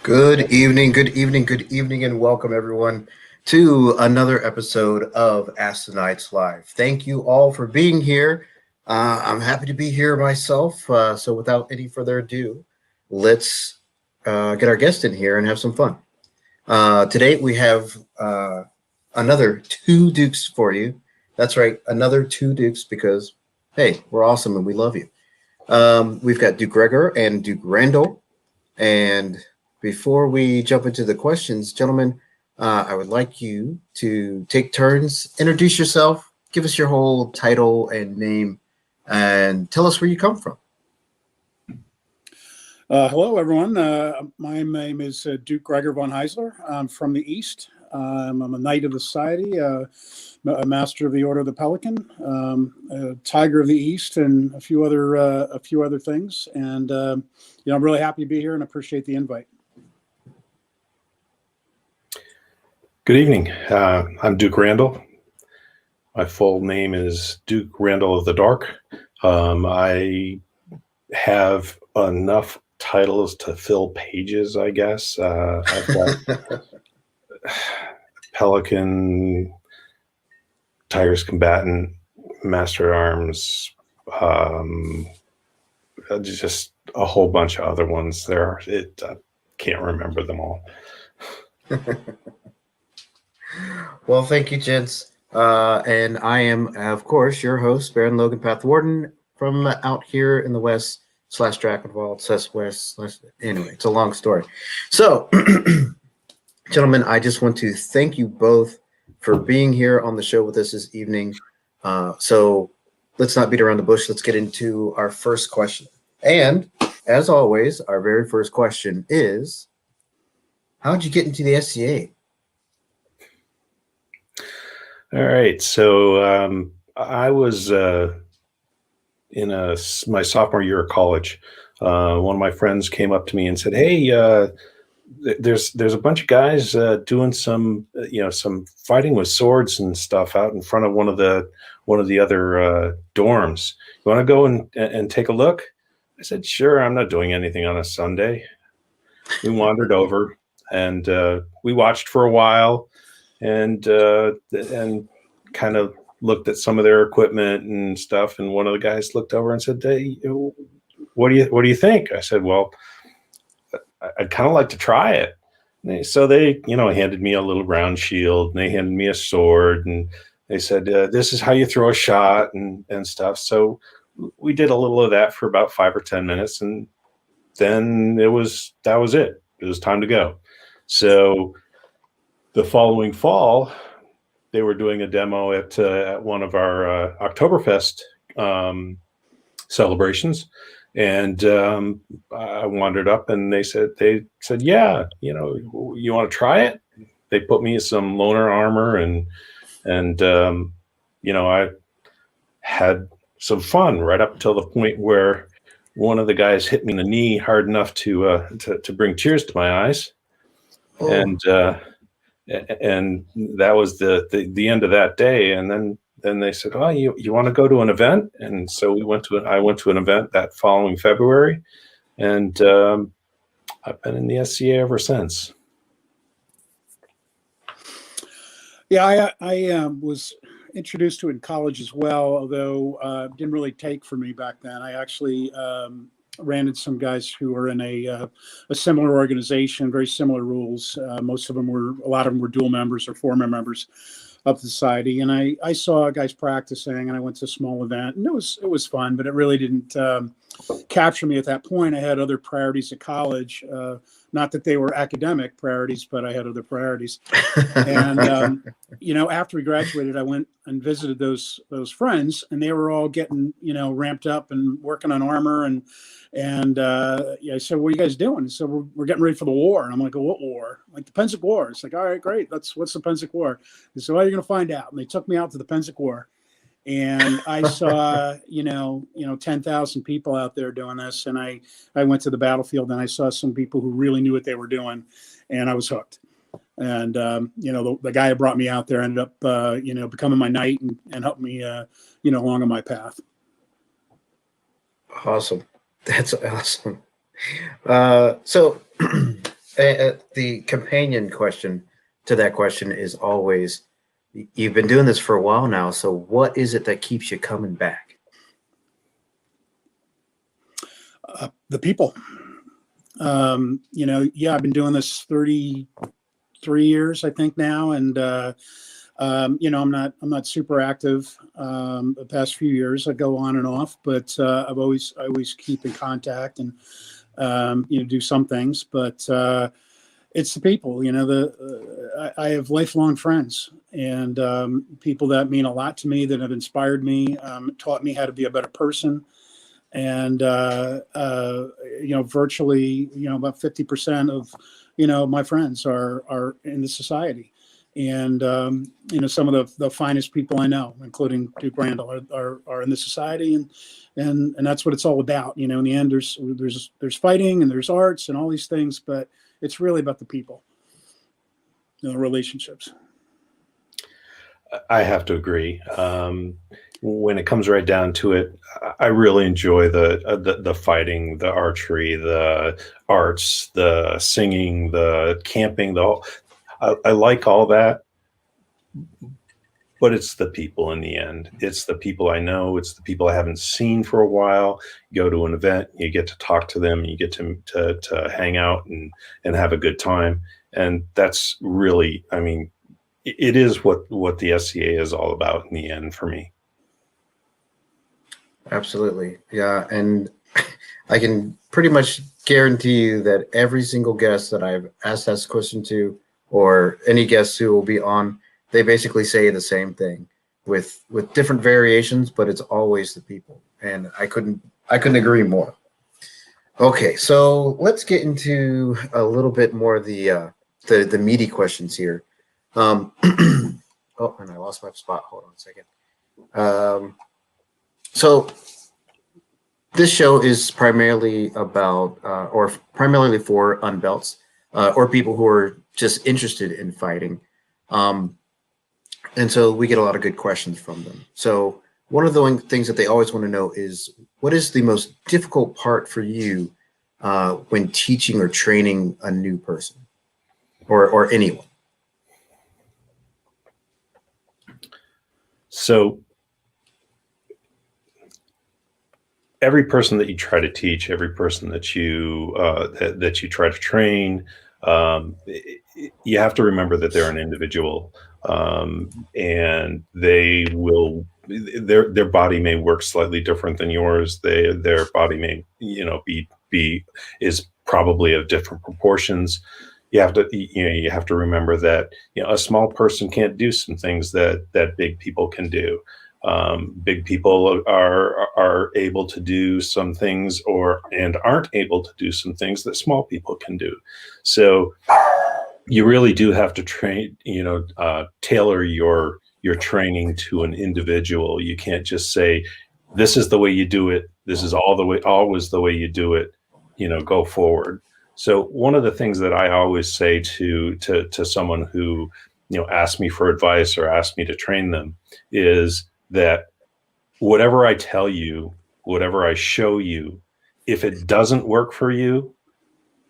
Good evening, good evening, and welcome everyone to another episode of Ask the Knights Live. Thank you all for being here. I'm happy to be here myself. So, without any further ado, let's get our guest in here and have some fun. Today, we have another two Dukes for you. That's right, another two Dukes because, hey, we're awesome and we love you. We've got Duke Gregor and Duke Randal. And before we jump into the questions, gentlemen, I would like you to take turns, introduce yourself, give us your whole title and name, and tell us where you come from. Hello, everyone. My name is Duke Gregor von Heisler. I'm from the East. I'm a Knight of the Society, a Master of the Order of the Pelican, a Tiger of the East, and a few other things. And I'm really happy to be here and appreciate the invite. Good evening. I'm Duke Randal. My full name is Duke Randal of the Dark. I have enough titles to fill pages, I guess. I've got Pelican, Tiger's Combatant, Master at Arms, just a whole bunch of other ones there. I can't remember them all. Well, thank you, gents. And I am, of course, your host, Baron Logan Pathwarden, from out here in the West / Drakenwald / West. Anyway, it's a long story. So, gentlemen, I just want to thank you both for being here on the show with us this evening. So let's not beat around the bush. Let's get into our first question. And as always, our very first question is, how'd you get into the SCA? All right. So I was in my sophomore year of college. One of my friends came up to me and said, "Hey, there's a bunch of guys doing some fighting with swords and stuff out in front of one of the other dorms. You want to go and take a look?" I said, "Sure. I'm not doing anything on a Sunday." We wandered over and we watched for a while and kind of looked at some of their equipment and stuff. And one of the guys looked over and said, "Hey, what do you think?" I said, "Well, I'd kind of like to try it." So they, handed me a little round shield and they handed me a sword and they said, "This is how you throw a shot and stuff." So we did a little of that for about 5 or 10 minutes. And then that was it. It was time to go. So the following fall, they were doing a demo at one of our Oktoberfest celebrations. And I wandered up and they said, "Yeah, you want to try it?" They put me in some loner armor and I had some fun right up until the point where one of the guys hit me in the knee hard enough to bring tears to my eyes. Oh. And that was the end of that day. And then they said, "Oh, you want to go to an event?" And so I went to an event that following February, and I've been in the SCA ever since. Yeah, I was introduced to it in college as well, although it didn't really take for me back then. I actually ran into some guys who were in a similar organization, very similar rules. A lot of them were dual members or former members of the society. And I saw guys practicing and I went to a small event and it was fun, but it really didn't capture me at that point. I had other priorities at college. Not that they were academic priorities, but I had other priorities. And, after we graduated, I went and visited those friends and they were all getting, ramped up and working on armor. And I said, "What are you guys doing?" So we're getting ready for the war. And I'm like, "What war?" Like the Pensic War. It's like, "All right, great. What's the Pensic War?" They said, "Well, you're going to find out." And they took me out to the Pensic War. And I saw, 10,000 people out there doing this. And I went to the battlefield and I saw some people who really knew what they were doing. And I was hooked. And, the guy who brought me out there ended up, becoming my knight and helped me, along on my path. Awesome. That's awesome. So The companion question to that question is always, you've been doing this for a while now, so what is it that keeps you coming back? The people. I've been doing this 33 years, I think now, and I'm not super active the past few years. I go on and off, but I always keep in contact and do some things. But it's the people. I have lifelong friends and people that mean a lot to me, that have inspired me, taught me how to be a better person. And virtually, about 50% of my friends are in the society. And some of the finest people I know, including Duke Randal, are in the society, and that's what it's all about. In the end, there's fighting and there's arts and all these things, but it's really about the people, the relationships. I have to agree. When it comes right down to it, I really enjoy the fighting, the archery, the arts, the singing, the camping. I like all that, but it's the people in the end. It's the people I know. It's the people I haven't seen for a while. You go to an event, you get to talk to them, you get to hang out and have a good time. And that's really, I mean, it is what the SCA is all about in the end for me. Absolutely. Yeah. And I can pretty much guarantee you that every single guest that I've asked this question to, or any guests who will be on, they basically say the same thing with different variations, but it's always the people. And I couldn't agree more. Okay, so let's get into a little bit more of the meaty questions here. Oh, and I lost my spot. Hold on a second. So this show is primarily about, or primarily for unbelts, or people who are just interested in fighting. And so we get a lot of good questions from them. So one of the things that they always want to know is, what is the most difficult part for you when teaching or training a new person or anyone? So every person that you try to teach, every person that you that you try to train, you have to remember that they're an individual, and they will. Their body may work slightly different than yours. Their body may be is probably of different proportions. You have to remember that a small person can't do some things that big people can do. Big people are able to do some things and aren't able to do some things that small people can do. So you really do have to train, tailor your training to an individual. You can't just say, this is the way you do it. This is always the way you do it, go forward. So one of the things that I always say to someone who, asks me for advice or asks me to train them is that whatever I tell you, whatever I show you, if it doesn't work for you,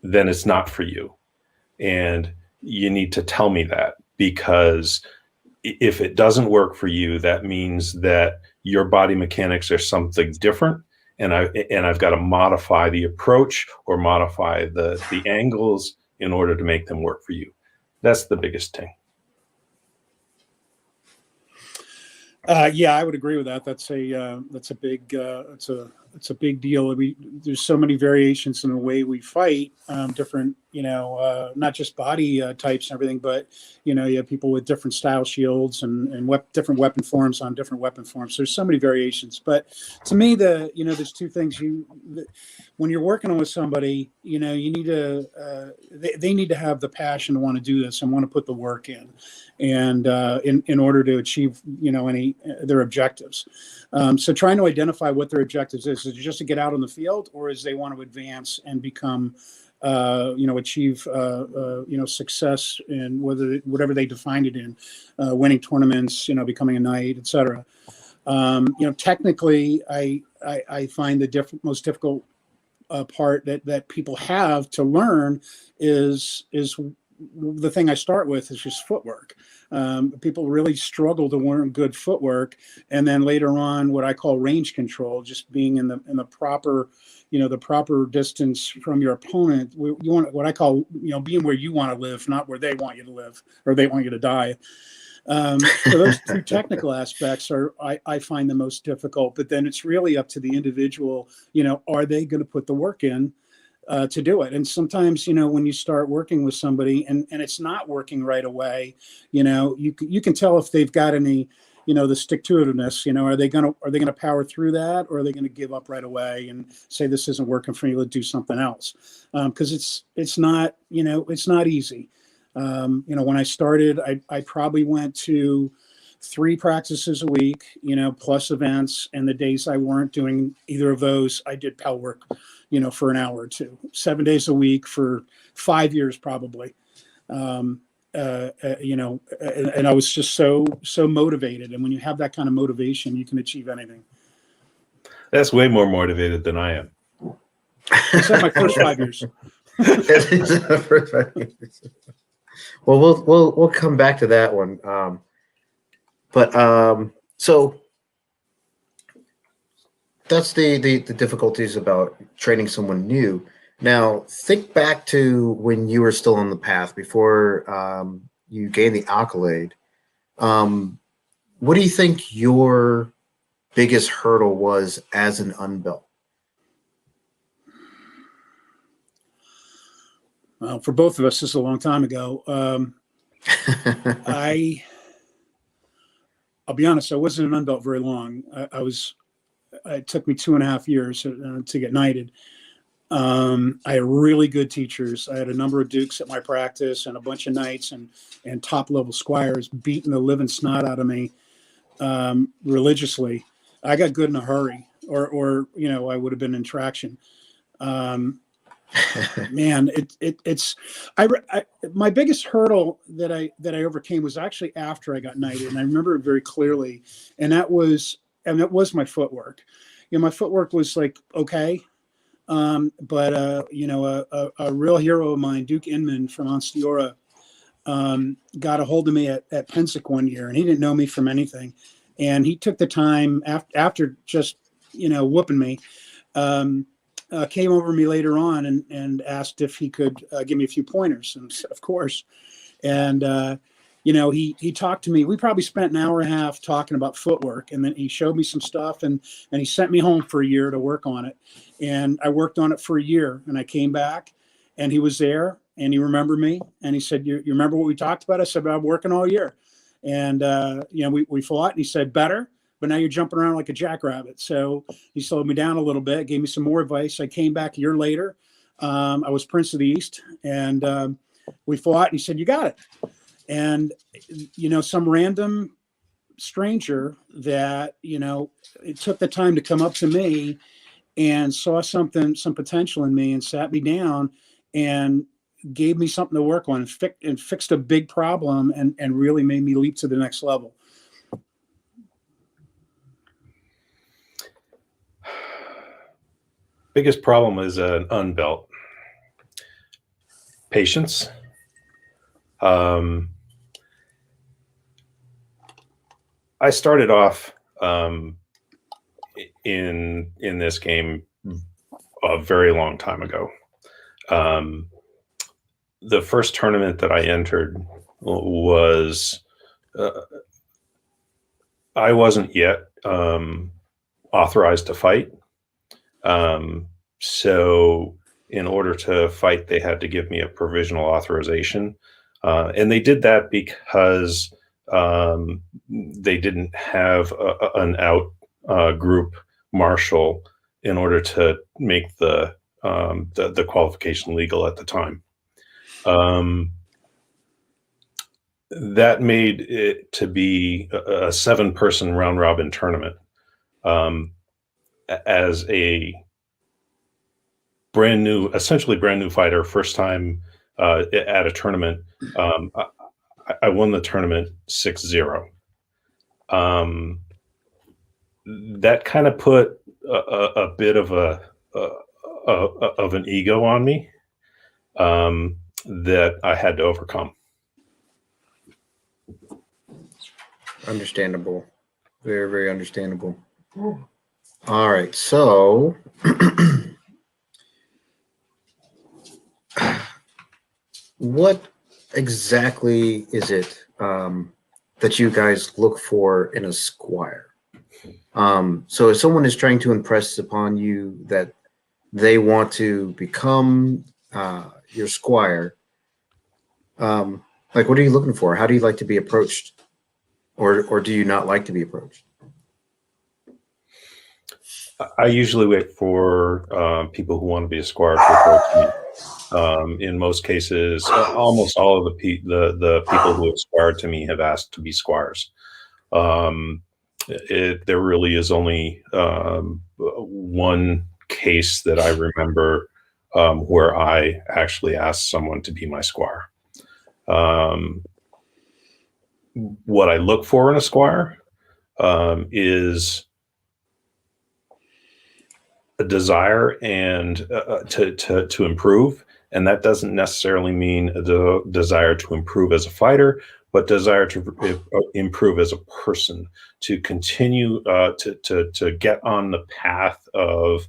then it's not for you. And you need to tell me that, because if it doesn't work for you, that means that your body mechanics are something different. And I've got to modify the approach or modify the angles in order to make them work for you. That's the biggest thing. Yeah, I would agree with that. That's a big deal. There's so many variations in the way we fight, different, not just body types and everything, but you have people with different style shields and different weapon forms on different weapon forms. There's so many variations. But to me, there's two things. When you're working with somebody, you need to they need to have the passion to want to do this and want to put the work in, and in order to achieve their objectives. So trying to identify what their objectives is it just to get out on the field, or is they want to advance and become achieve success in whatever they defined it in, winning tournaments, becoming a knight, etc. Technically, I find the most difficult part that people have to learn is the thing I start with is just footwork. People really struggle to learn good footwork, and then later on, what I call range control, just being in the proper, the proper distance from your opponent. You want what I call, being where you want to live, not where they want you to live or they want you to die. So those two technical aspects I find the most difficult. But then it's really up to the individual. Are they going to put the work in to do it? And sometimes, when you start working with somebody and it's not working right away, you can tell if they've got any, the stick-to-itiveness. Are they gonna power through that, or are they gonna give up right away and say this isn't working for me, let's do something else? Because it's not easy. When I started, I probably went to 3 practices a week, plus events. And the days I weren't doing either of those, I did PEL work, for an hour or two, 7 days a week for 5 years, probably. And I was just so motivated. And when you have that kind of motivation, you can achieve anything. That's way more motivated than I am. Except my first 5 years. Well, we'll come back to that one. So that's the difficulties about training someone new. Now, think back to when you were still on the path before you gained the accolade. What do you think your biggest hurdle was as an unbelt? For both of us, this is a long time ago. I'll be honest, I wasn't an unbelt very long. It took me 2.5 years to get knighted. I had really good teachers. I had a number of dukes at my practice and a bunch of knights and top level squires beating the living snot out of me religiously. I got good in a hurry, or I would have been in traction. Man, my biggest hurdle that I overcame was actually after I got knighted, and I remember it very clearly. And that was my footwork. My footwork was like okay, but a real hero of mine, Duke Inman from Onstiora, got a hold of me at Pensick one year, and he didn't know me from anything, and he took the time after just whooping me. Came over to me later on and asked if he could give me a few pointers, and of course. And he talked to me. We probably spent an hour and a half talking about footwork, and then he showed me some stuff, and he sent me home for a year to work on it. And I worked on it for a year, and I came back, and he was there, and he remembered me, and he said, "You remember what we talked about?" I said, "I'm working all year," and we fought, and he said, "Better. But now you're jumping around like a jackrabbit." So he slowed me down a little bit, gave me some more advice. I came back a year later. I was Prince of the East, and we fought, and he said, "You got it." And, some random stranger that, it took the time to come up to me and saw some potential in me and sat me down and gave me something to work on and fixed a big problem and really made me leap to the next level. Biggest problem is an unbelt. Patience. I started off in this game a very long time ago. The first tournament that I entered was I wasn't yet authorized to fight. So in order to fight, they had to give me a provisional authorization. And they did that because they didn't have an out group marshal in order to make the qualification legal at the time. That made it to be a 7-person round robin tournament. As a essentially brand new fighter, first time at a tournament, I won the tournament 6-0. That kind of put a bit of of an ego on me that I had to overcome. Understandable. Very, very understandable. All right. So what exactly is it that you guys look for in a squire? So if someone is trying to impress upon you that they want to become your squire, like what are you looking for? How do you like to be approached? Or do you not like to be approached? I usually wait for people who want to be a squire to approach me. In most cases, almost all of the people who have squired to me have asked to be squires. There really is only one case that I remember where I actually asked someone to be my squire. What I look for in a squire is a desire and to improve, and that doesn't necessarily mean the desire to improve as a fighter, but desire to improve as a person, to continue to get on the path of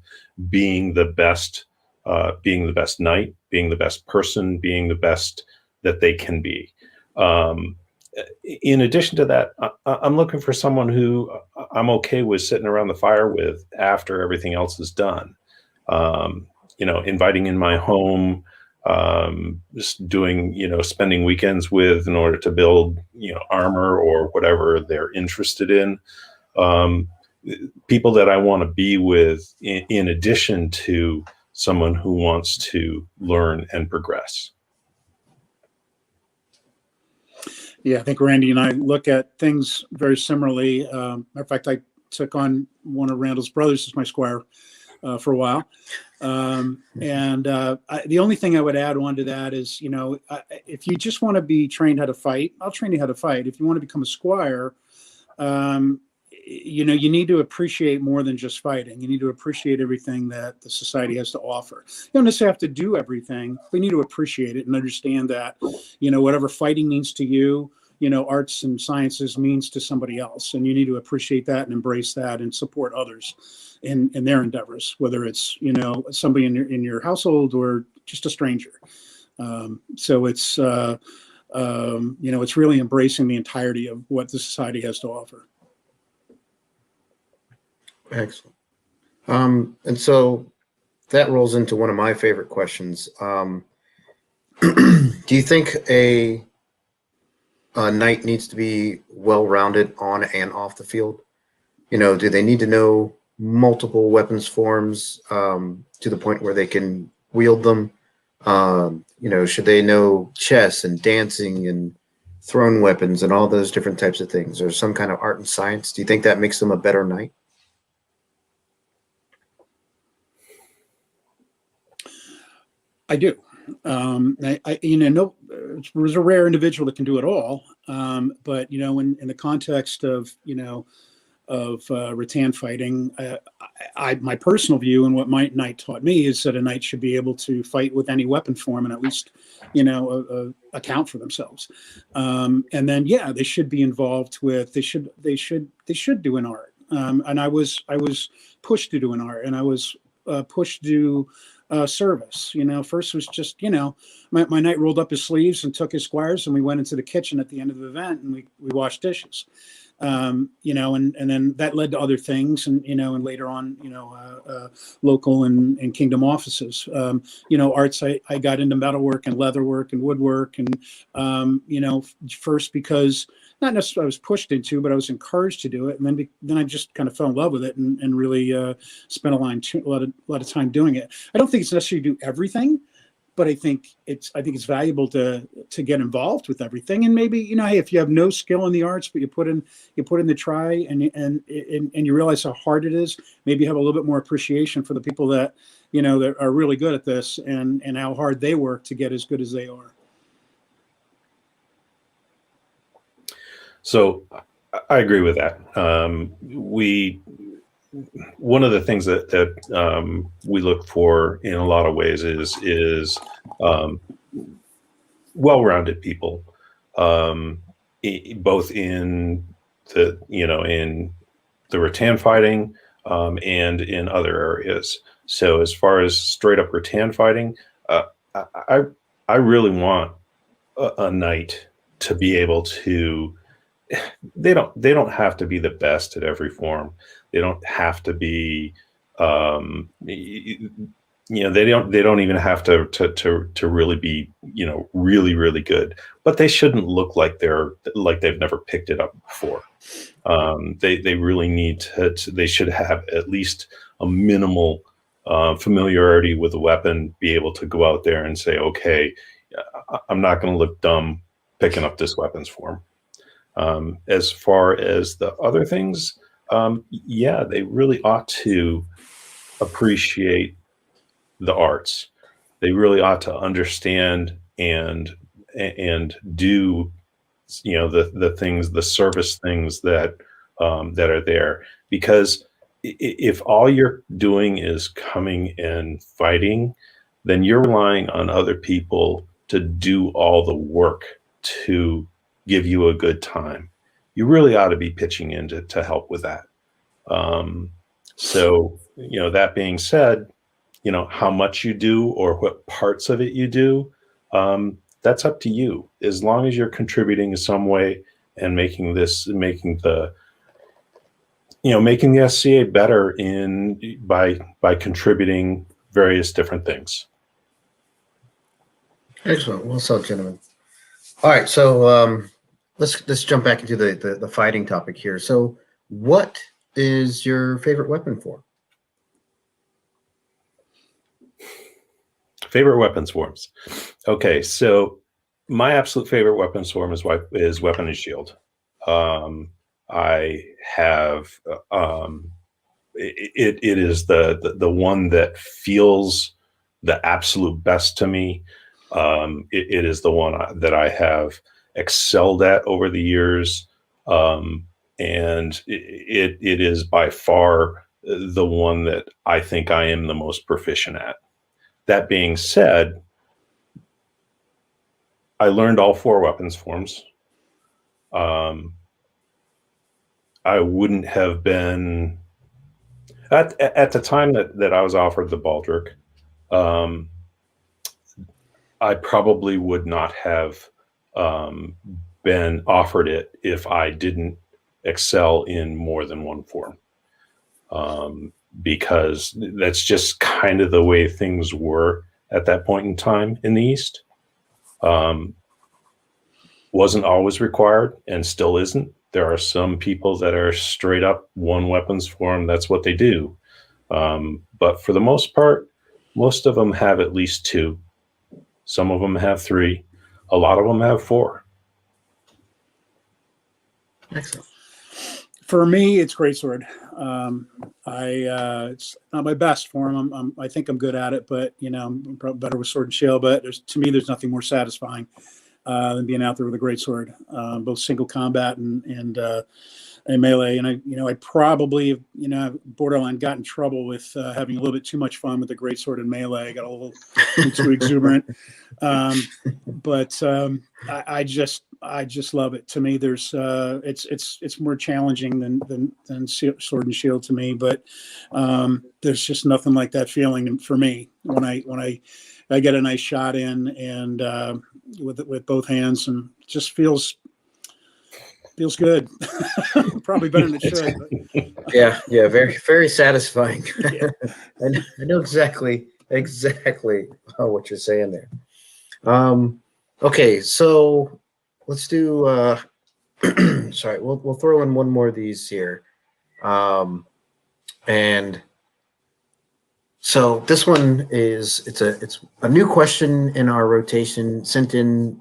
being the best knight, being the best person, being the best that they can be. In addition to that, I'm looking for someone who I'm okay with sitting around the fire with after everything else is done. Inviting in my home, just doing, spending weekends with in order to build, armor or whatever they're interested in. People that I want to be with in addition to someone who wants to learn and progress. Yeah, I think Randy and I look at things very similarly. Matter of fact, I took on one of Randal's brothers as my squire for a while. The only thing I would add on to that is, if you just want to be trained how to fight, I'll train you how to fight. If you want to become a squire, you need to appreciate more than just fighting. You need to appreciate everything that the society has to offer. You don't necessarily have to do everything, but you need to appreciate it and understand that, whatever fighting means to you, arts and sciences means to somebody else. And you need to appreciate that and embrace that and support others in their endeavors, whether it's, somebody in your household or just a stranger. So it's, it's really embracing the entirety of what the society has to offer. Excellent. And so that rolls into one of my favorite questions. Do you think a knight needs to be well-rounded on and off the field? Do they need to know multiple weapons forms to the point where they can wield them? Should they know chess and dancing and thrown weapons and all those different types of things, or some kind of art and science? Do you think that makes them a better knight? I do. There's a rare individual that can do it all. But in the context of rattan fighting, my personal view and what my knight taught me is that a knight should be able to fight with any weapon form and at least account for themselves. And then they should be involved with. They should do an art. And I was pushed to do an art, and I was pushed to do service. First was just, my knight rolled up his sleeves and took his squires, and we went into the kitchen at the end of the event and we washed dishes. And then that led to other things, and later on, local and kingdom offices. Arts, I got into metalwork and leatherwork and woodwork, and first because not necessarily I was pushed into, but I was encouraged to do it, and then I just kind of fell in love with it and really spent a lot of time doing it. I don't think it's necessary to do everything, but I think it's valuable to get involved with everything. And maybe, hey, if you have no skill in the arts, but you put in the try and you realize how hard it is, maybe you have a little bit more appreciation for the people that, that are really good at this and how hard they work to get as good as they are. So I agree with that. one of the things that we look for in a lot of ways is well-rounded people, both in the rattan fighting and in other areas. So as far as straight up rattan fighting, I really want a knight to be able to. They don't have to be the best at every form. They don't have to be. They don't even have to really be really really good. But they shouldn't look like they've never picked it up before. They really need to. They should have at least a minimal familiarity with the weapon. Be able to go out there and say, okay, I'm not going to look dumb picking up this weapons form. As far as the other things, they really ought to appreciate the arts. They really ought to understand and do the things, the service things that are there. Because if all you're doing is coming and fighting, then you're relying on other people to do all the work to give you a good time. You really ought to be pitching in to help with that. So that being said, how much you do or what parts of it you do, that's up to you. As long as you're contributing in some way and making the SCA better by contributing various different things. Excellent. Well said, gentlemen. All right, so let's jump back into the fighting topic here. So, what is your favorite weapon form? Favorite weapons forms. Okay, so my absolute favorite weapons form is weapon and shield. I have it is the one that feels the absolute best to me. It is the one that I have excelled at over the years, and it is by far the one that I think I am the most proficient at. That being said, I learned all 4 weapons forms. I wouldn't have been at the time that I was offered the baldric. I probably would not have been offered it if I didn't excel in more than one form. Because that's just kind of the way things were at that point in time in the East. Wasn't always required and still isn't. There are some people that are straight up one weapons form. That's what they do. But for the most part, most of them have at least 2. Some of them have 3. A lot of them have 4. Excellent. For me, it's greatsword. It's not my best form. I think I'm good at it, but I'm probably better with sword and shield. But to me, there's nothing more satisfying than being out there with a greatsword, both single combat and melee. And I probably borderline got in trouble with having a little bit too much fun with the greatsword and melee. I got a little too exuberant, but I just love it. To me, there's it's more challenging than sword and shield to me, but there's just nothing like that feeling for me when I get a nice shot in and with both hands, and it just feels good. Probably better than it should. But. Yeah, very very satisfying. Yeah. I know exactly what you're saying there. Okay, so let's do. Sorry, we'll throw in one more of these here, and so this one is it's a new question in our rotation sent in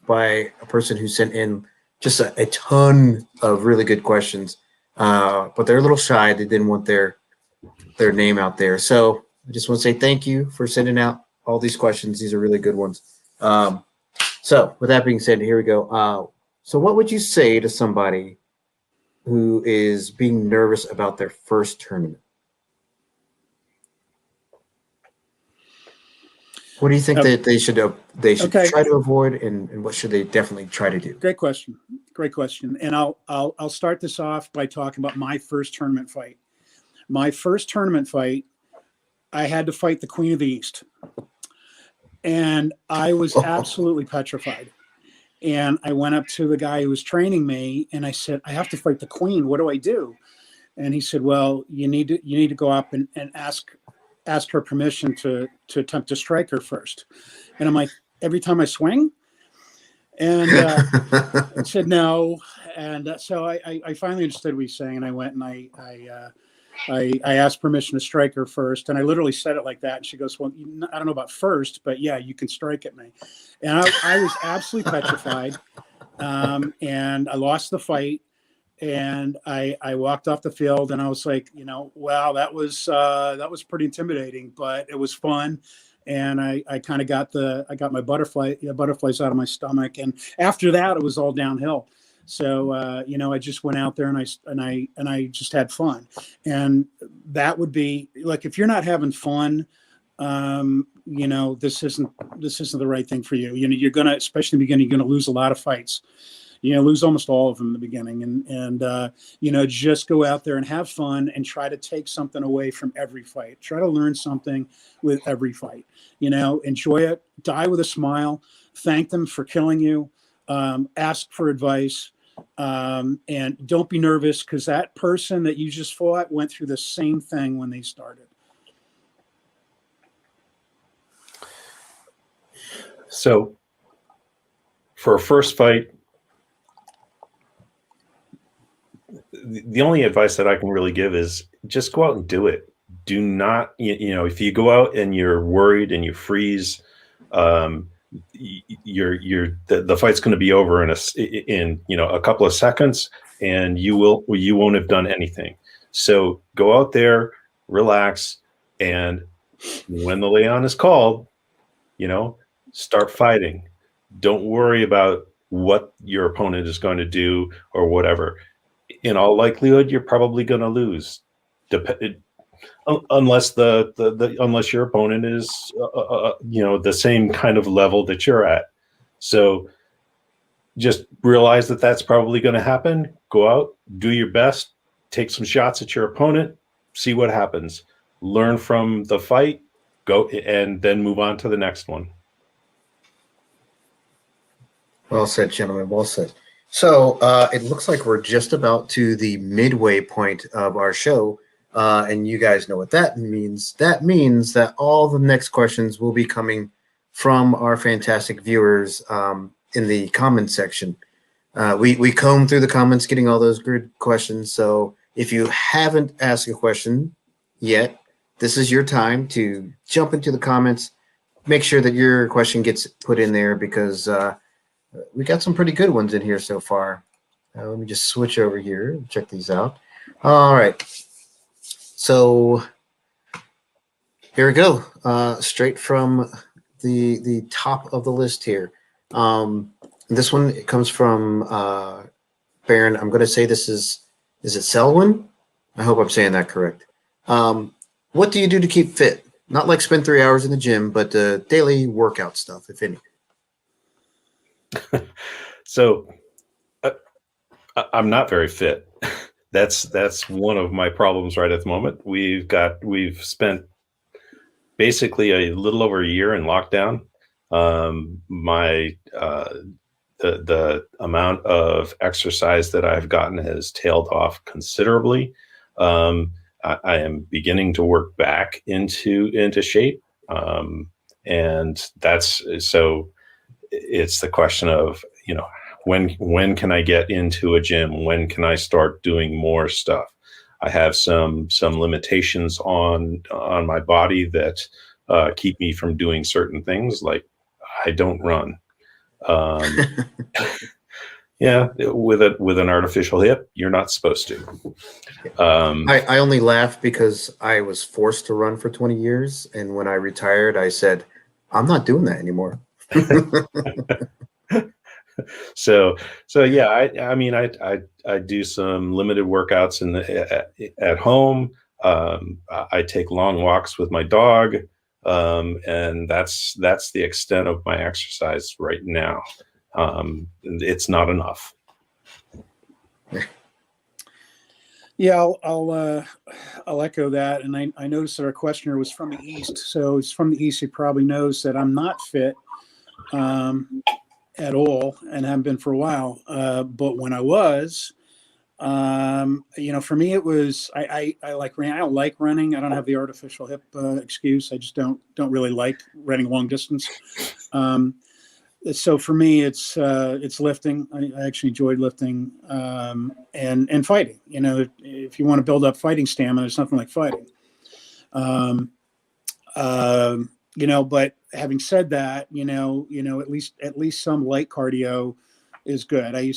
by a person who sent in just a ton of really good questions, but they're a little shy. They didn't want their name out there, so I just want to say thank you for sending out all these questions. These are really good ones. So with that being said, here we go. So what would you say to somebody who is being nervous about their first tournament? What do you think that they should Okay. try to avoid, and what should they definitely try to do? Great question. Great question. And I'll start this off by talking about my first tournament fight. My first tournament fight, I had to fight the Queen of the East. And I was absolutely petrified. And I went up to the guy who was training me and I said, I have to fight the Queen. What do I do? And he said, well, you need to go up and ask her permission to attempt to strike her first. And I'm like, every time I swing? And I said no. And so I finally understood what he's saying. And I went and I asked permission to strike her first. And I literally said it like that. And she goes, well, I don't know about first, but yeah, you can strike at me. And I was absolutely petrified. And I lost the fight. And I walked off the field and I was like, wow, that was pretty intimidating, but it was fun. And I kind of got my butterflies out of my stomach. And after that, it was all downhill. So, I just went out there and I just had fun. And that would be like, if you're not having fun, this isn't the right thing for you. You're going to, especially in the beginning, you're going to lose a lot of fights. Lose almost all of them in the beginning, and just go out there and have fun and try to take something away from every fight. Try to learn something with every fight. Enjoy it. Die with a smile. Thank them for killing you. Ask for advice, and don't be nervous because that person that you just fought went through the same thing when they started. So, for a first fight, the only advice that I can really give is just go out and do it. Do not, if you go out and you're worried and you freeze, the fight's going to be over in a couple of seconds, and you won't have done anything. So go out there, relax, and when the Leon is called, start fighting. Don't worry about what your opponent is going to do or whatever. In all likelihood, you're probably going to lose, unless unless your opponent is the same kind of level that you're at. So just realize that that's probably going to happen. Go out, do your best, take some shots at your opponent, see what happens. Learn from the fight, go, and then move on to the next one. Well said, gentlemen. Well said. So it looks like we're just about to the midway point of our show, and you guys know what that means. That means that all the next questions will be coming from our fantastic viewers in the comments section. We comb through the comments, getting all those good questions. So if you haven't asked a question yet, this is your time to jump into the comments. Make sure that your question gets put in there because we got some pretty good ones in here so far. Let me just switch over here and check these out. All right. So here we go. Straight from the top of the list here. This one comes from Baron. I'm going to say this is it Selwyn? I hope I'm saying that correct. What do you do to keep fit? Not like spend 3 hours in the gym, but daily workout stuff, if any. So I'm not very fit. That's one of my problems right at the moment. We've spent basically a little over a year in lockdown. The amount of exercise that I've gotten has tailed off considerably. I am beginning to work back into shape, and that's so. It's the question of, when can I get into a gym? When can I start doing more stuff? I have some limitations on my body that keep me from doing certain things. Like I don't run. Yeah, with an artificial hip, you're not supposed to. I only laugh because I was forced to run for 20 years, and when I retired, I said, I'm not doing that anymore. So yeah, I mean, I do some limited workouts at home. I take long walks with my dog, and that's the extent of my exercise right now. It's not enough. Yeah, I'll echo that. And I noticed that our questioner was from the East. So he's from the East. He probably knows that I'm not fit at all and haven't been for a while. But when I was, for me, it was, I like running. I don't like running. I don't have the artificial hip excuse. I just don't really like running long distance. So for me, it's lifting. I actually enjoyed lifting and fighting. If you want to build up fighting stamina, there's nothing like fighting. But having said that, at least some light cardio is good. I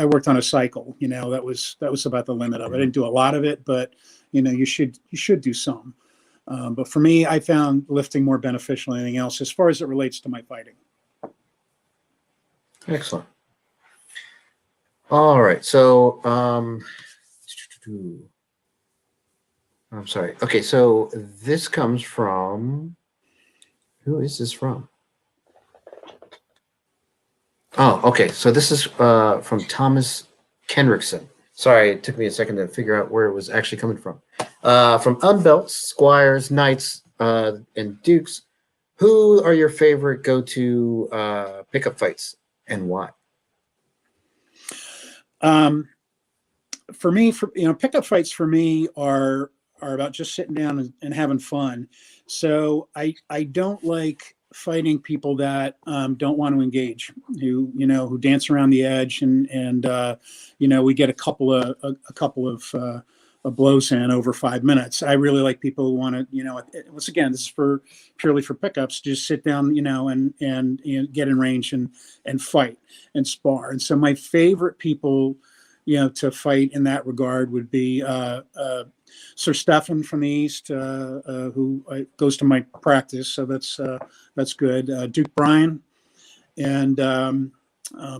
worked on a cycle. That was about the limit of it. I didn't do a lot of it, but you should do some. But for me, I found lifting more beneficial than anything else as far as it relates to my fighting. Excellent. All right. So, I'm sorry. Okay. So this comes from, who is this from? Oh, okay. So this is from Thomas Kenrickson. Sorry, it took me a second to figure out where it was actually coming from. From unbelts, squires, knights, and dukes, who are your favorite go-to pickup fights and why? For me, pickup fights for me are about just sitting down and having fun. So I don't like fighting people that don't want to engage, who dance around the edge, and we get a couple of blows in over 5 minutes. I really like people who want to, once again, this is purely for pickups, just sit down, and get in range and fight and spar. And so my favorite people, to fight in that regard would be Sir Stefan from the East, who goes to my practice, so that's good. Duke Bryan and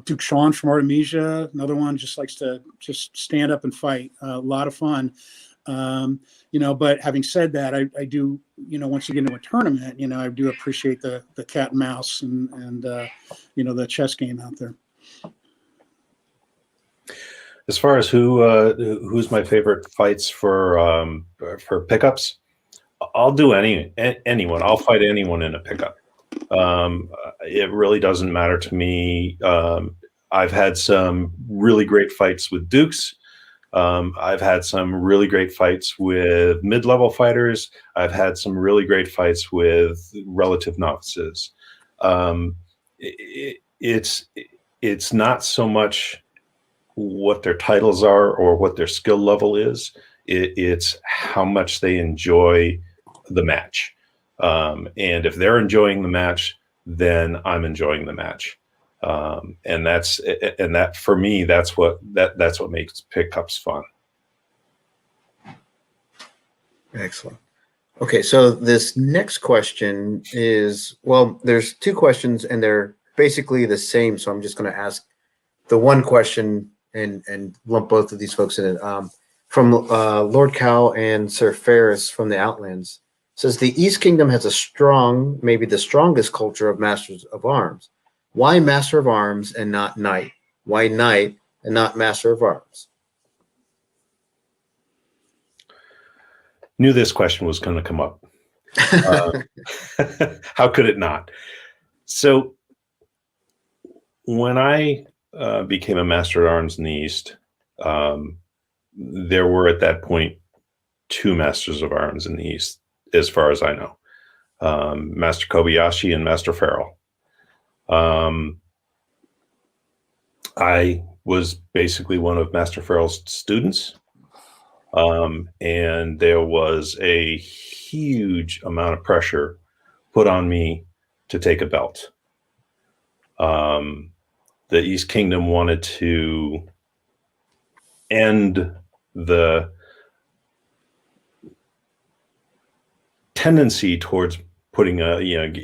Duke Sean from Artemisia, another one, just likes to just stand up and fight. A lot of fun. But having said that, I do, once you get into a tournament, I do appreciate the cat and mouse and the chess game out there. As far as who's my favorite fights for pickups, I'll do anyone. I'll fight anyone in a pickup. It really doesn't matter to me. I've had some really great fights with dukes. I've had some really great fights with mid-level fighters. I've had some really great fights with relative novices. It's not so much what their titles are or what their skill level is. It's how much they enjoy the match. And if they're enjoying the match, then I'm enjoying the match. And that for me, that's what makes pickups fun. Excellent. Okay, so this next question is, well, there's two questions and they're basically the same. So I'm just going to ask the one question and lump both of these folks in it. From Lord Cal and Sir Ferris from the Outlands, says the East Kingdom has a strong, maybe the strongest culture of masters of arms. Why master of arms and not knight? Why knight and not master of arms? Knew this question was going to come up. How could it not? So when I became a master at arms in the East, there were at that point 2 masters of arms in the East, as far as I know, Master Kobayashi and Master Farrell. I was basically one of Master Farrell's students, and there was a huge amount of pressure put on me to take a belt. The East Kingdom wanted to end the tendency towards putting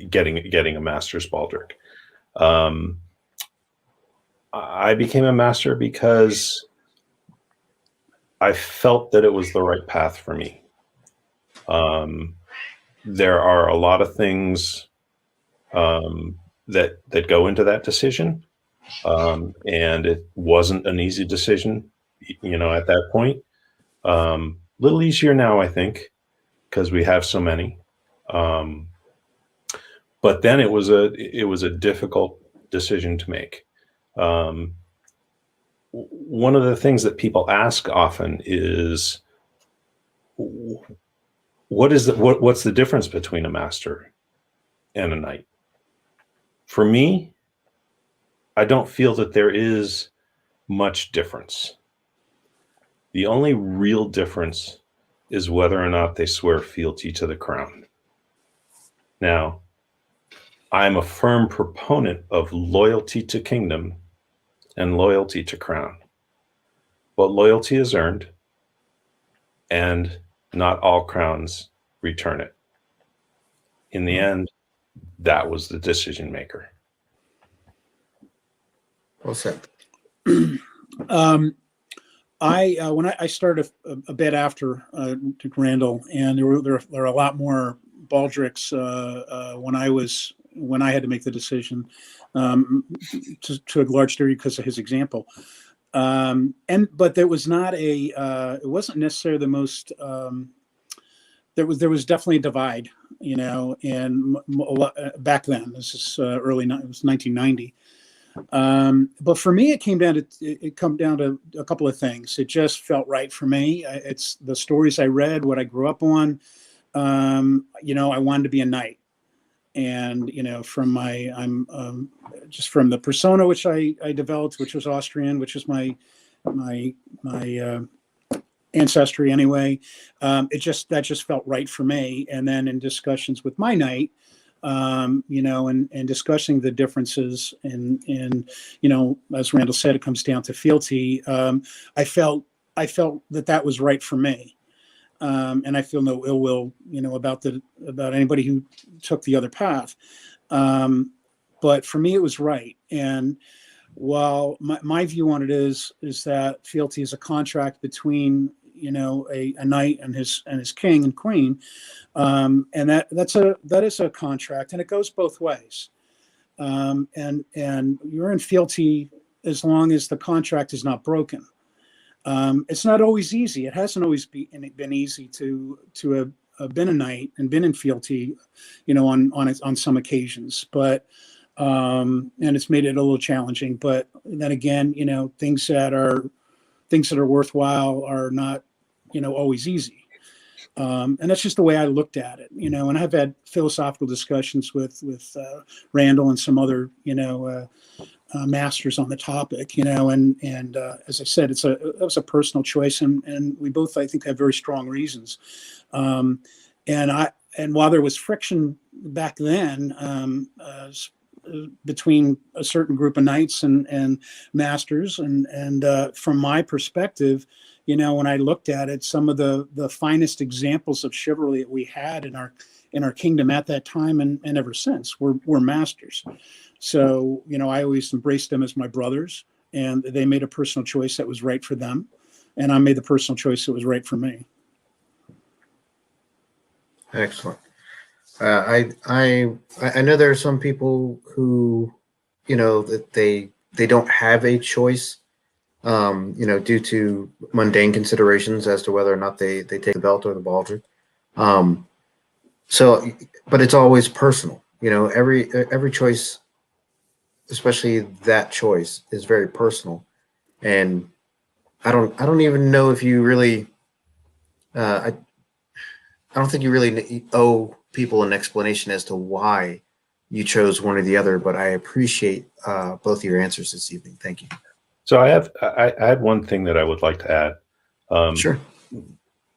getting a master's baldric. Um, I became a master because I felt that it was the right path for me. There are a lot of things that go into that decision, and it wasn't an easy decision, at that point. Little easier now, I think, because we have so many. But then it was a difficult decision to make. One of the things that people ask often is, what's the difference between a master and a knight? For me, I don't feel that there is much difference. The only real difference is whether or not they swear fealty to the crown. Now, I'm a firm proponent of loyalty to kingdom and loyalty to crown. But loyalty is earned, and not all crowns return it. In the end, that was the decision maker. Well said. When I started a bit after Randal, and there were a lot more baldrics when I had to make the decision, to a large degree because of his example. But there was not it wasn't necessarily the most. There was definitely a divide, and back then. This is it was 1990. But for me, it came down to a couple of things. It just felt right for me. It's the stories I read, what I grew up on. I wanted to be a knight, and I'm just from the persona which I developed, which was Austrian, which is my ancestry anyway. That just felt right for me. And then in discussions with my knight, and discussing the differences in as Randal said, it comes down to fealty. I felt that was right for me. And I feel no ill will, about anybody who took the other path. But for me, it was right. And while my view on it is that fealty is a contract between, a knight and his king and queen, and that is a contract, and it goes both ways. And you're in fealty as long as the contract is not broken. It's not always easy. It hasn't always been easy to have been a knight and been in fealty, on some occasions. But and it's made it a little challenging. But then again, things that are worthwhile are not, always easy. And that's just the way I looked at it, and I've had philosophical discussions with Randal and some other, masters on the topic, and as I said, it was a personal choice, and we both, I think, have very strong reasons. And while there was friction back then, between a certain group of knights and masters, and from my perspective, when I looked at it, some of the finest examples of chivalry that we had in our kingdom at that time and ever since were masters. So, I always embraced them as my brothers, and they made a personal choice that was right for them, and I made the personal choice that was right for me. Excellent. I know there are some people who, that they don't have a choice, due to mundane considerations as to whether or not they take the belt or the baldric. But it's always personal. Every choice, especially that choice, is very personal, and I don't even know if you really, I don't think you really owe people an explanation as to why you chose one or the other, but I appreciate both of your answers this evening. Thank you. So I had one thing that I would like to add. Sure.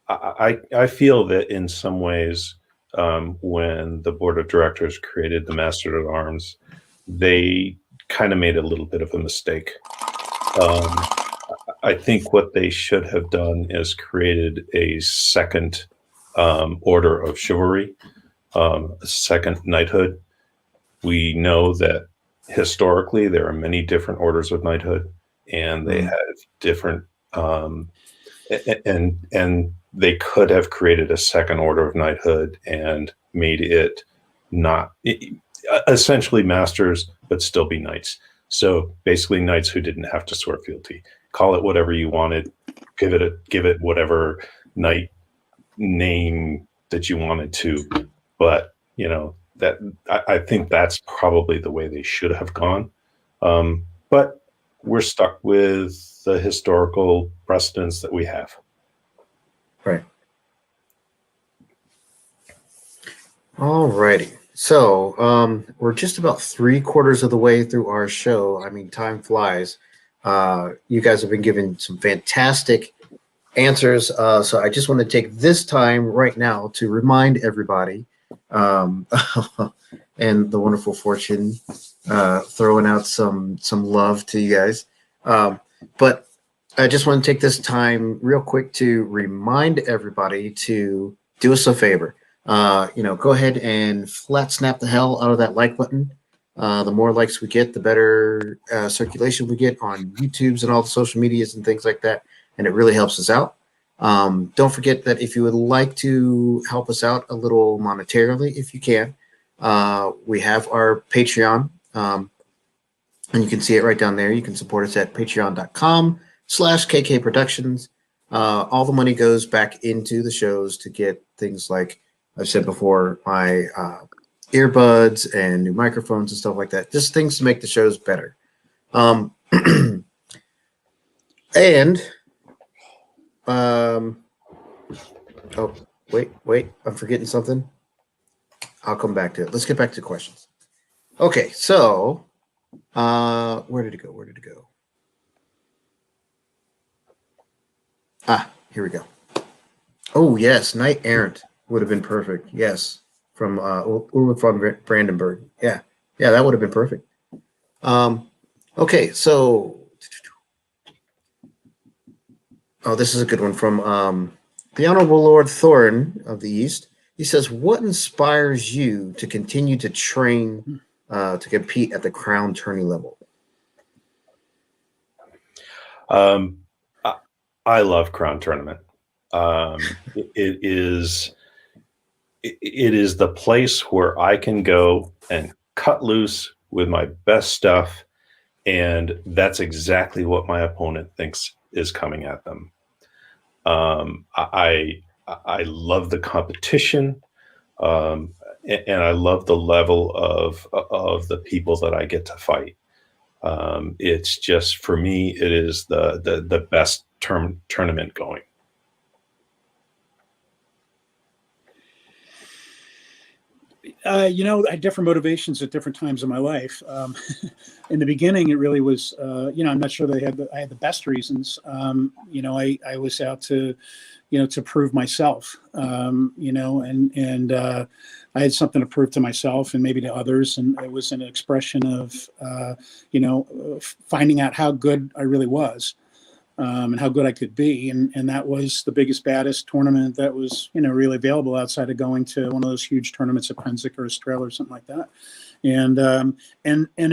I feel that in some ways, when the board of directors created the Master at Arms, they kind of made a little bit of a mistake. I think what they should have done is created a second order of chivalry, a second knighthood. We know that historically there are many different orders of knighthood, and they have different and they could have created a second order of knighthood and made it not essentially masters, but still be knights. So basically knights who didn't have to swear fealty. Call it whatever you wanted, give it whatever knight name that you wanted to, but that I think that's probably the way they should have gone. But we're stuck with the historical precedents that we have. Right. All righty. So we're just about 3/4 of the way through our show. I mean, time flies. You guys have been giving some fantastic answers. So I just want to take this time right now to remind everybody, and the wonderful Fortune throwing out some love to you guys. But I just want to take this time real quick to remind everybody to do us a favor. Go ahead and flat snap the hell out of that like button. The more likes we get, the better circulation we get on YouTubes and all the social medias and things like that. And it really helps us out. Don't forget that if you would like to help us out a little monetarily, if you can, we have our Patreon. And you can see it right down there. You can support us at patreon.com/KK Productions. All the money goes back into the shows to get things like I've said before, my earbuds and new microphones and stuff like that. Just things to make the shows better. And oh, wait, I'm forgetting something. I'll come back to it. Let's get back to questions. Okay, so where did it go? Here we go. Oh, yes, Knight Errant would have been perfect. Yes, from Ulrich von Brandenburg. Yeah, that would have been perfect. Okay, so this is a good one from the Honorable Lord Thorin of the East. He says, "What inspires you to continue to train to compete at the crown tourney level?" I love Crown Tournament. It is the place where I can go and cut loose with my best stuff, and that's exactly what my opponent thinks is coming at them. I love the competition, and I love the level of the people that I get to fight. It's just, for me, it is the best tournament going. I had different motivations at different times in my life. In the beginning, it really was, I'm not sure that I had the best reasons. I was out to prove myself, and I had something to prove to myself and maybe to others. And it was an expression of, finding out how good I really was. And how good I could be. And that was the biggest, baddest tournament that was, really available outside of going to one of those huge tournaments at Penzic or Estrella or something like that. And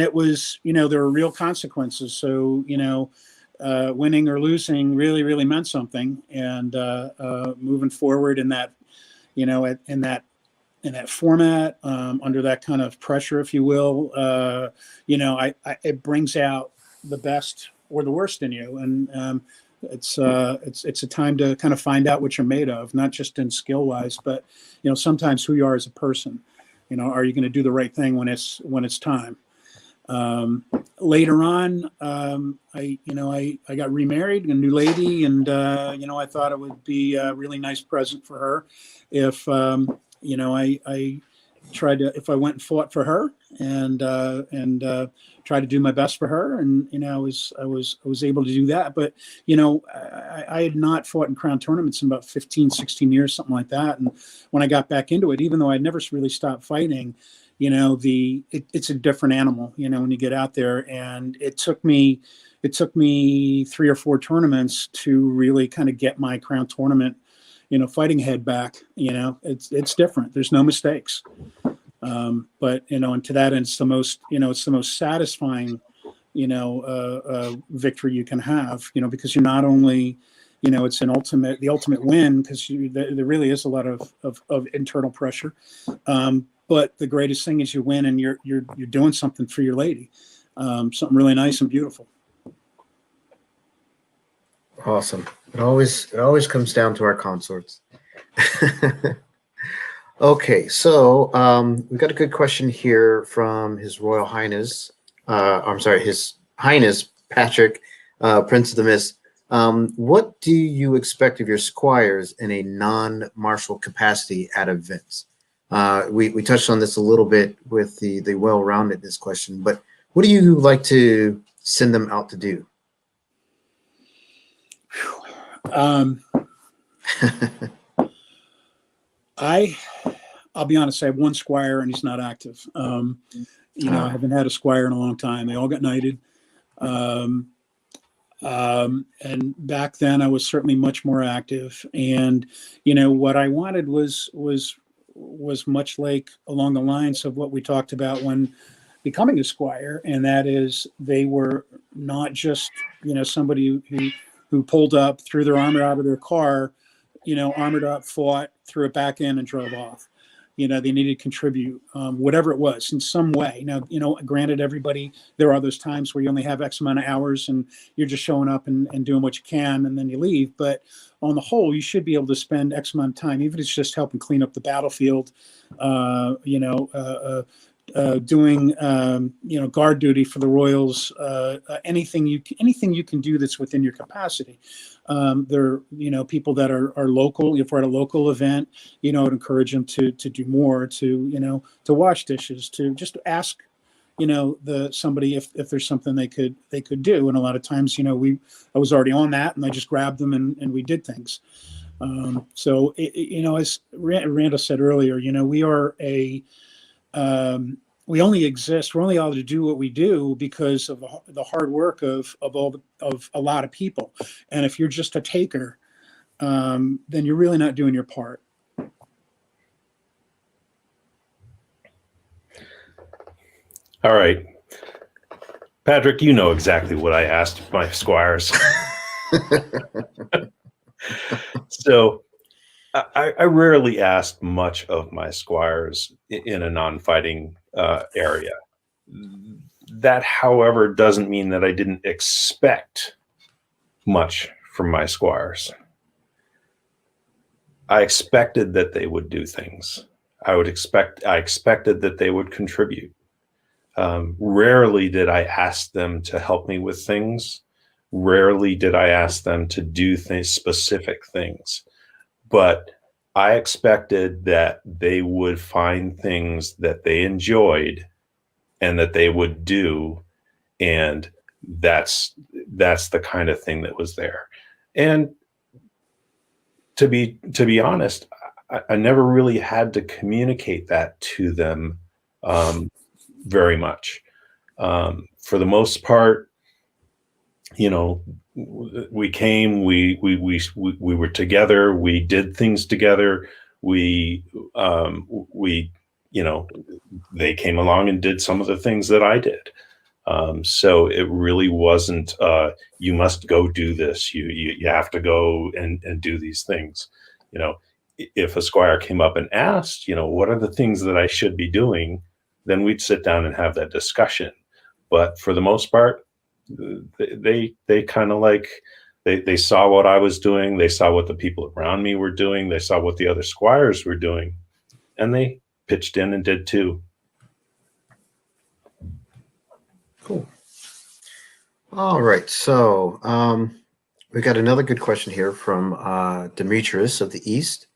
it was, there were real consequences. So, winning or losing really, really meant something. And moving forward in that, in that format, under that kind of pressure, if you will, it brings out the best or the worst in you. And it's a time to kind of find out what you're made of, not just in skill wise, but, sometimes who you are as a person. Are you going to do the right thing when it's time? Later on, I got remarried, a new lady, and, I thought it would be a really nice present for her if, if I went and fought for her and try to do my best for her. And, I was able to do that. But, I had not fought in crown tournaments in about 15, 16 years, something like that. And when I got back into it, even though I'd never really stopped fighting, it's a different animal, when you get out there. And it took me 3 or 4 tournaments to really kind of get my crown tournament, fighting head back. It's different. There's no mistakes. But and to that end, it's the most it's the most satisfying victory you can have, because you're not only it's the ultimate win, because there really is a lot of internal pressure. But the greatest thing is you win, and you're doing something for your lady, something really nice and beautiful. Awesome. It always comes down to our consorts. Okay, so we've got a good question here from His Royal Highness. I'm sorry, His Highness Patrick, Prince of the Mist. What do you expect of your squires in a non-martial capacity at events? We touched on this a little bit with the well-roundedness question, but what do you like to send them out to do? I'll be honest, I have one squire and he's not active. I haven't had a squire in a long time. They all got knighted. And back then I was certainly much more active. And, what I wanted was much like along the lines of what we talked about when becoming a squire. And that is, they were not just, somebody who pulled up, threw their armor out of their car, armored up, fought, threw it back in and drove off. They needed to contribute, whatever it was, in some way. Now, granted, there are those times where you only have X amount of hours and you're just showing up and doing what you can and then you leave. But on the whole, you should be able to spend X amount of time, even if it's just helping clean up the battlefield, doing guard duty for the royals, anything you can do that's within your capacity. There are people that are local. If we're at a local event, I'd encourage them to do more, to wash dishes, to just ask somebody if there's something they could do. And a lot of times I was already on that and I just grabbed them and we did things. So as Randall said earlier, we are we only exist. We're only able to do what we do because of the hard work of a lot of people. And if you're just a taker, then you're really not doing your part. All right, Patrick, you know exactly what I asked my squires. So I rarely ask much of my squires in a non-fighting area. That, however, doesn't mean that I didn't expect much from my squires. I expected that they would do things. I expected that they would contribute. Rarely did I ask them to help me with things. Rarely did I ask them to do specific things. But I expected that they would find things that they enjoyed and that they would do. And that's the kind of thing that was there. And to be honest, I never really had to communicate that to them very much. For the most part, we came, we were together, we did things together. They came along and did some of the things that I did. So it really wasn't, you must go do this. You have to go and do these things. If a squire came up and asked, what are the things that I should be doing? Then we'd sit down and have that discussion. But for the most part, they kind of they saw what I was doing. They saw what the people around me were doing. They saw what the other squires were doing, and they pitched in and did too. Cool. All right. So we got another good question here from Demetrius of the East.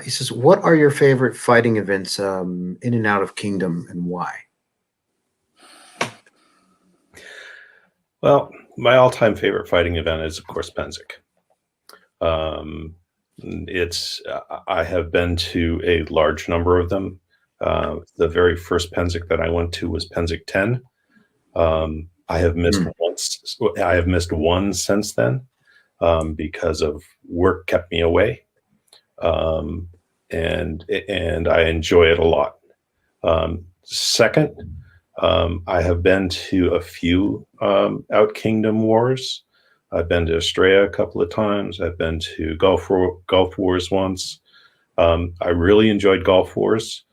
He says, what are your favorite fighting events in and out of Kingdom, and why? Well, my all-time favorite fighting event is, of course, Pennsic. I have been to a large number of them. The very first Pennsic that I went to was Pennsic 10. I have missed once. I have missed one since then because of work kept me away, and I enjoy it a lot. Second, I have been to a few Out Kingdom Wars. I've been to Estrella a couple of times. I've been to Gulf Wars once. I really enjoyed Gulf Wars.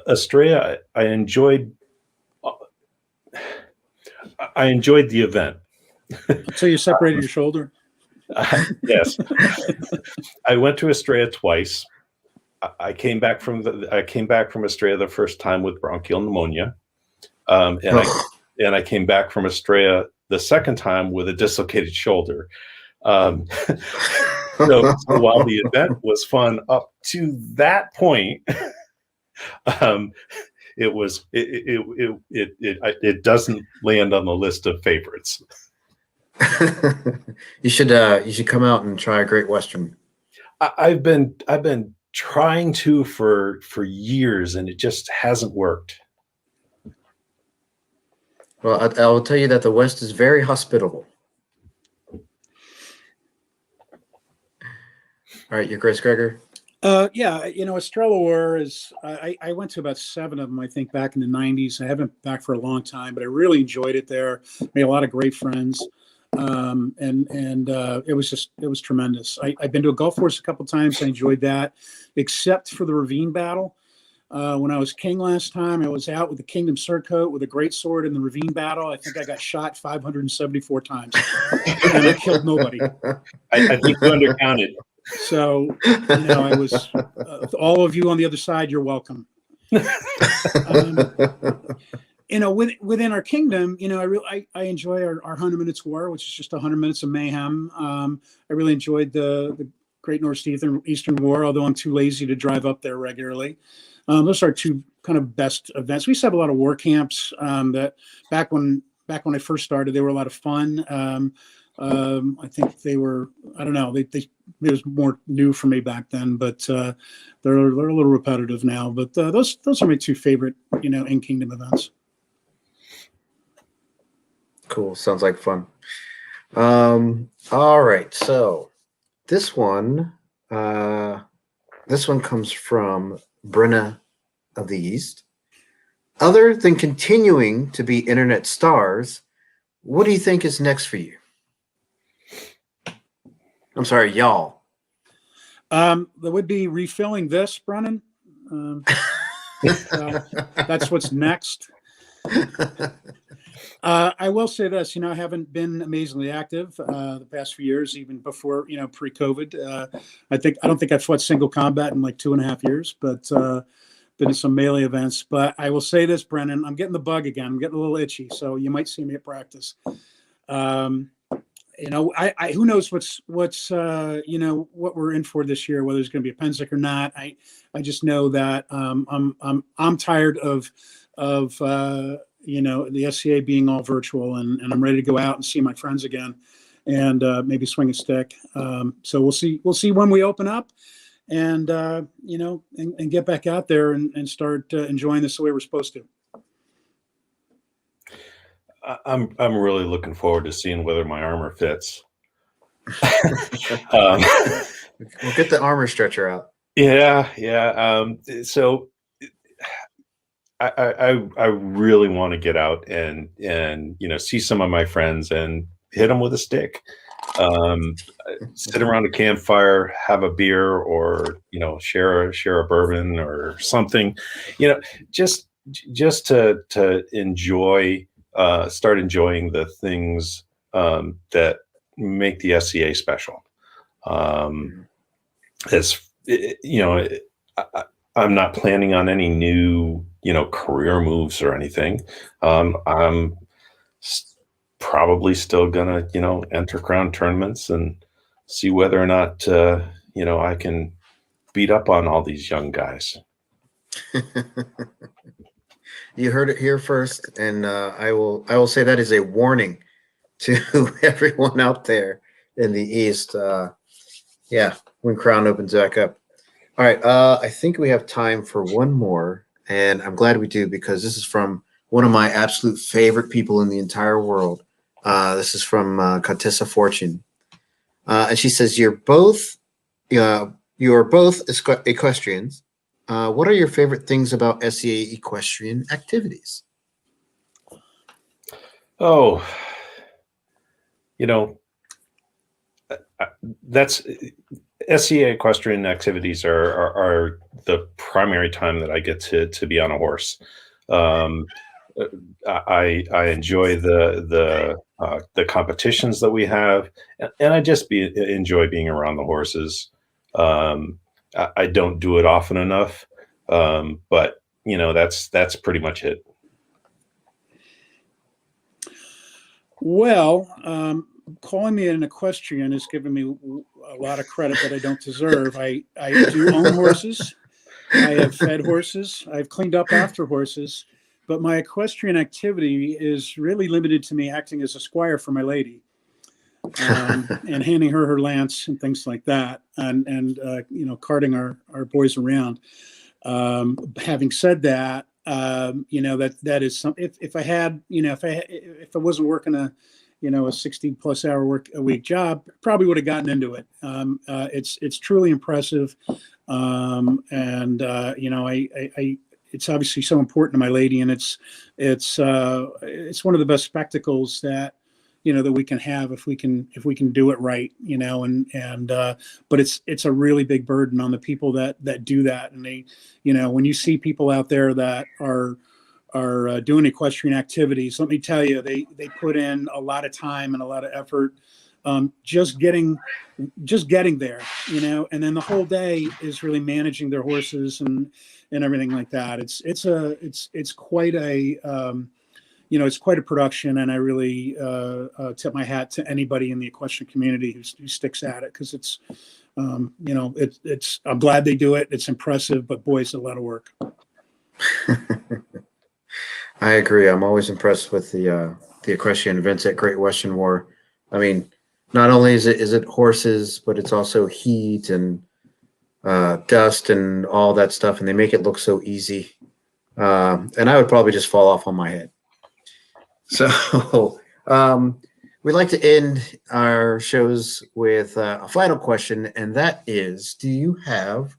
Estrella, I enjoyed the event. So you separated your shoulder? Yes. I went to Estrella twice. I came back from Estrella the first time with bronchial pneumonia, and I came back from Estrella the second time with a dislocated shoulder. So while the event was fun up to that point, it doesn't land on the list of favorites. You should come out and try a Great Western. I've been trying to for years, and it just hasn't worked. Well, I will tell you that the West is very hospitable. All right, your Grace Gregor. Yeah, Estrella War is. I went to about 7 of them, I think, back in the '90s. I haven't been back for a long time, but I really enjoyed it there. Made a lot of great friends, and it was tremendous. I've been to a Gulf Wars a couple times. I enjoyed that, except for the ravine battle. When I was king last time, I was out with the Kingdom Surcoat with a great sword in the ravine battle. I think I got shot 574 times, and I killed nobody. I think you undercounted. So, I was all of you on the other side. You're welcome. Within our kingdom, I enjoy our 100 Minutes War, which is just 100 minutes of mayhem. I really enjoyed the Great Northeastern War, although I'm too lazy to drive up there regularly. Those are two kind of best events. We used to have a lot of war camps that back when I first started, they were a lot of fun. I think they were, I don't know, it was more new for me back then, but they're a little repetitive now. But those are my two favorite, in kingdom events. Cool. Sounds like fun. All right. So this one comes from Brenna of the East. Other than continuing to be internet stars, what do you think is next for you? I'm sorry, y'all. That would be refilling this, Brennan. That's what's next. I will say this, I haven't been amazingly active the past few years, even before, pre-COVID. I don't think I've fought single combat in like 2.5 years, but been in some melee events. But I will say this, Brennan, I'm getting the bug again. I'm getting a little itchy, so you might see me at practice. Who knows what's what we're in for this year, whether it's going to be a Pensic or not. I just know that I'm tired of the SCA being all virtual, and I'm ready to go out and see my friends again, and maybe swing a stick. So we'll see when we open up, and and get back out there and start enjoying this the way we're supposed to. I'm really looking forward to seeing whether my armor fits. We'll get the armor stretcher out. Yeah. So I really want to get out and see some of my friends and hit them with a stick. Sit around a campfire, have a beer, or share a bourbon or something. Just to enjoy. Start enjoying the things that make the SCA special. I'm not planning on any new, career moves or anything. I'm probably still gonna, enter crown tournaments and see whether or not, I can beat up on all these young guys. You heard it here first, and I will say that is a warning to everyone out there in the East. When Crown opens back up. All right, I think we have time for one more, and I'm glad we do, because this is from one of my absolute favorite people in the entire world. This is from Contessa Fortune, and she says, "You are both equestrians. what are your favorite things about SEA equestrian activities? Oh, you know, that's SEA equestrian activities are the primary time that I get to be on a horse. Um, I enjoy the competitions that we have, and I just enjoy being around the horses. I don't do it often enough, but that's pretty much it. Well, calling me an equestrian is giving me a lot of credit that I don't deserve. I do own horses. I have fed horses. I've cleaned up after horses. But my equestrian activity is really limited to me acting as a squire for my lady, and handing her lance and things like that, and carting our boys around. Having said that, that is some. If I had, if I wasn't working a 60+ hour a week job, probably would have gotten into it. It's truly impressive, and it's obviously so important to my lady, and it's one of the best spectacles that that we can have if we can do it right, but it's a really big burden on the people that do that. And they, when you see people out there that are doing equestrian activities, let me tell you, they put in a lot of time and a lot of effort, just getting there, and then the whole day is really managing their horses and everything like that. It's quite a it's quite a production, and I really tip my hat to anybody in the equestrian community who sticks at it, because it's I'm glad they do it. It's impressive, but boy, it's a lot of work. I agree. I'm always impressed with the equestrian events at Great Western War. I mean, not only is it horses, but it's also heat and dust and all that stuff, and they make it look so easy. And I would probably just fall off on my head. So we like to end our shows with a final question, and that is, do you have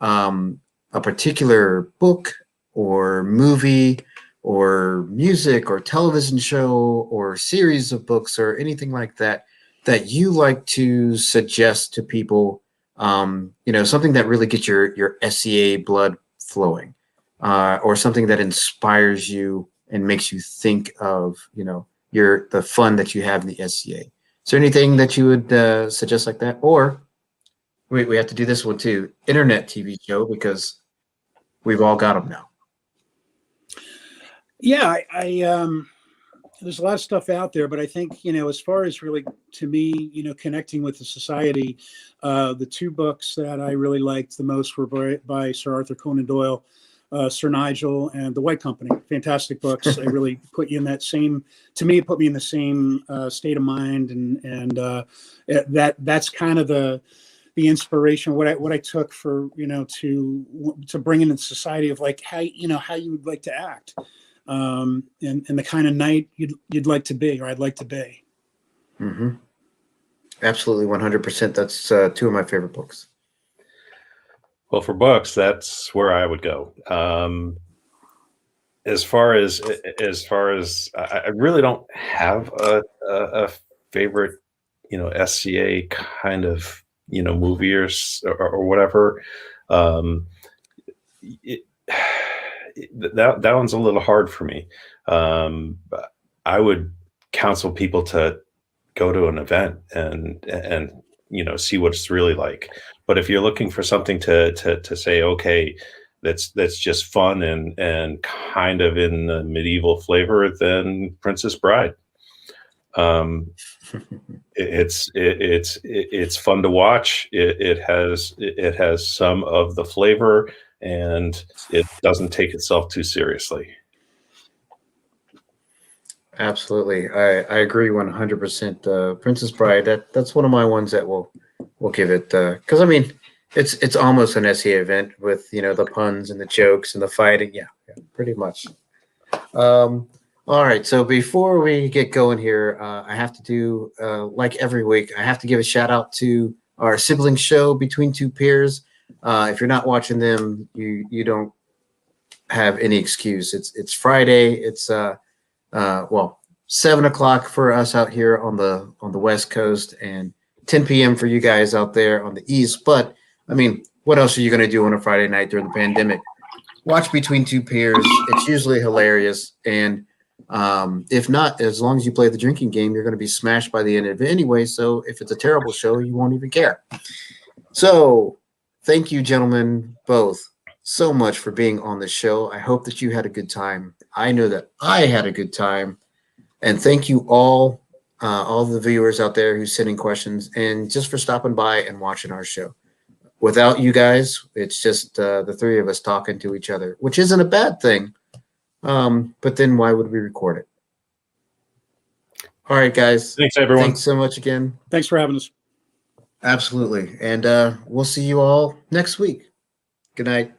a particular book or movie or music or television show or series of books or anything like that that you like to suggest to people, something that really gets your SEA blood flowing, or something that inspires you and makes you think of, the fun that you have in the SCA. Is there anything that you would suggest like that? Or we have to do this one too, internet TV show, because we've all got them now. Yeah, I there's a lot of stuff out there, but I think, as far as really, to me, connecting with the society, the two books that I really liked the most were by Sir Arthur Conan Doyle, Sir Nigel and The White Company. Fantastic books. They really put you in that same, to me, it put me in the same state of mind, and that's kind of the inspiration, what I took for, to bring in the society of like how you would like to act, and the kind of knight you'd like to be, or I'd like to be. Mm-hmm. Absolutely, 100%. That's two of my favorite books. Well, for books, that's where I would go. As far as I really don't have a favorite, SCA kind of, movie or whatever. That one's a little hard for me. But I would counsel people to go to an event and see what it's really like. But if you're looking for something to say, okay, that's just fun and kind of in the medieval flavor, then Princess Bride. It's fun to watch. It has some of the flavor, and it doesn't take itself too seriously. Absolutely, I agree 100%. Princess Bride, that's one of my ones that we'll give it, because I mean it's almost an SEA event with the puns and the jokes and the fighting. Yeah, pretty much. All right, so before we get going here, I have to do like every week. I have to give a shout out to our sibling show, Between Two Peers. If you're not watching them, you don't have any excuse. It's Friday. It's 7 o'clock for us out here on the West Coast, and 10 p.m. for you guys out there on the East. But I mean, what else are you going to do on a Friday night during the pandemic? Watch Between Two Peers. It's usually hilarious, and if not, as long as you play the drinking game, you're going to be smashed by the end of it anyway. So if it's a terrible show, you won't even care. So thank you, gentlemen, both, so much for being on the show. I hope that you had a good time. I know that I had a good time. And thank you all the viewers out there who sent in questions and just for stopping by and watching our show. Without you guys, it's just the three of us talking to each other, which isn't a bad thing. But then why would we record it? All right, guys. Thanks, everyone. Thanks so much again. Thanks for having us. Absolutely. And we'll see you all next week. Good night.